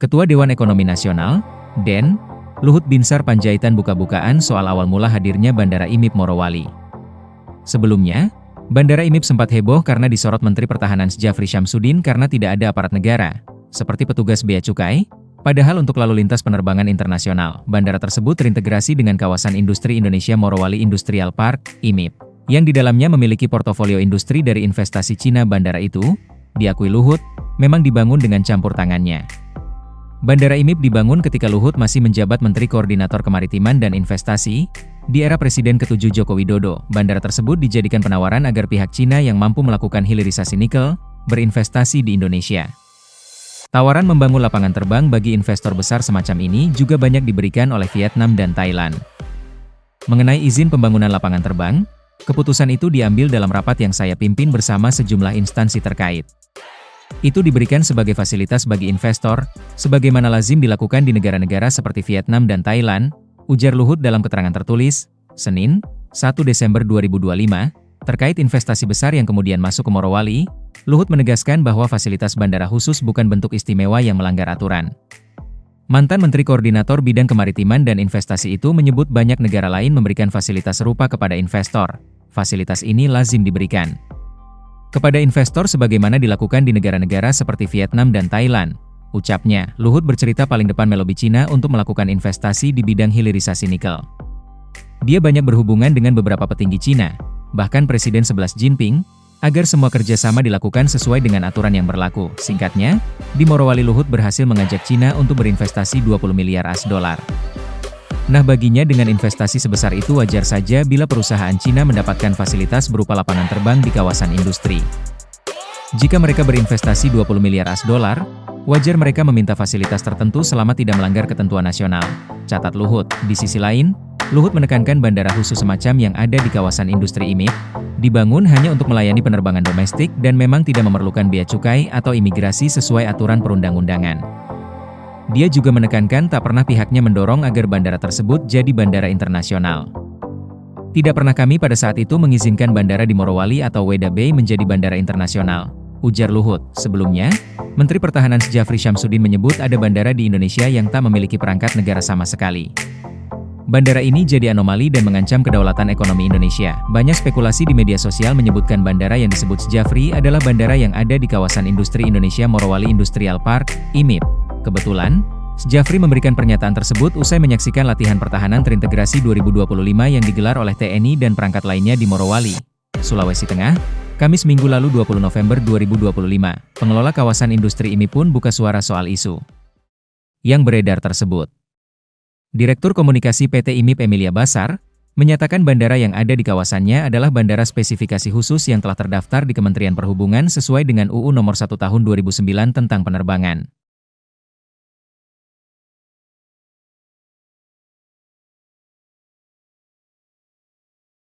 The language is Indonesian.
Ketua Dewan Ekonomi Nasional, DEN, Luhut Binsar Panjaitan buka-bukaan soal awal mula hadirnya Bandara IMIP Morowali. Sebelumnya, Bandara IMIP sempat heboh karena disorot Menteri Pertahanan Djafri Syamsuddin karena tidak ada aparat negara, seperti petugas bea cukai. Padahal untuk lalu lintas penerbangan internasional, bandara tersebut terintegrasi dengan kawasan industri Indonesia Morowali Industrial Park, IMIP, yang di dalamnya memiliki portofolio industri dari investasi Cina. Bandara itu, diakui Luhut, memang dibangun dengan campur tangannya. Bandara IMIP dibangun ketika Luhut masih menjabat Menteri Koordinator Kemaritiman dan Investasi, di era Presiden ke-7 Joko Widodo. Bandara tersebut dijadikan penawaran agar pihak Cina yang mampu melakukan hilirisasi nikel, berinvestasi di Indonesia. Tawaran membangun lapangan terbang bagi investor besar semacam ini juga banyak diberikan oleh Vietnam dan Thailand. Mengenai izin pembangunan lapangan terbang, keputusan itu diambil dalam rapat yang saya pimpin bersama sejumlah instansi terkait. Itu diberikan sebagai fasilitas bagi investor, sebagaimana lazim dilakukan di negara-negara seperti Vietnam dan Thailand, ujar Luhut dalam keterangan tertulis, Senin, 1 Desember 2025, terkait investasi besar yang kemudian masuk ke Morowali. Luhut menegaskan bahwa fasilitas bandara khusus bukan bentuk istimewa yang melanggar aturan. Mantan Menteri Koordinator Bidang Kemaritiman dan Investasi itu menyebut banyak negara lain memberikan fasilitas serupa kepada investor. Fasilitas ini lazim diberikan kepada investor sebagaimana dilakukan di negara-negara seperti Vietnam dan Thailand. Ucapnya, Luhut bercerita paling depan melobi Cina untuk melakukan investasi di bidang hilirisasi nikel. Dia banyak berhubungan dengan beberapa petinggi Cina, bahkan Presiden 11 Jinping, agar semua kerjasama dilakukan sesuai dengan aturan yang berlaku. Singkatnya, di Morowali Luhut berhasil mengajak Cina untuk berinvestasi 20 miliar US$. Nah, baginya dengan investasi sebesar itu wajar saja bila perusahaan Cina mendapatkan fasilitas berupa lapangan terbang di kawasan industri. Jika mereka berinvestasi 20 miliar US$, wajar mereka meminta fasilitas tertentu selama tidak melanggar ketentuan nasional, catat Luhut. Di sisi lain, Luhut menekankan bandara khusus semacam yang ada di kawasan industri IMIP, dibangun hanya untuk melayani penerbangan domestik dan memang tidak memerlukan bea cukai atau imigrasi sesuai aturan perundang-undangan. Dia juga menekankan tak pernah pihaknya mendorong agar bandara tersebut jadi bandara internasional. Tidak pernah kami pada saat itu mengizinkan bandara di Morowali atau Weda Bay menjadi bandara internasional, ujar Luhut. Sebelumnya, Menteri Pertahanan Djafri Syamsuddin menyebut ada bandara di Indonesia yang tak memiliki perangkat negara sama sekali. Bandara ini jadi anomali dan mengancam kedaulatan ekonomi Indonesia. Banyak spekulasi di media sosial menyebutkan bandara yang disebut Djafri adalah bandara yang ada di kawasan industri Indonesia Morowali Industrial Park, IMIP. Kebetulan, Djafri memberikan pernyataan tersebut usai menyaksikan latihan pertahanan terintegrasi 2025 yang digelar oleh TNI dan perangkat lainnya di Morowali, Sulawesi Tengah, Kamis minggu lalu 20 November 2025. Pengelola kawasan industri IMIP pun buka suara soal isu yang beredar tersebut. Direktur Komunikasi PT IMIP Emilia Basar, menyatakan bandara yang ada di kawasannya adalah bandara spesifikasi khusus yang telah terdaftar di Kementerian Perhubungan sesuai dengan UU Nomor 1 Tahun 2009 tentang penerbangan.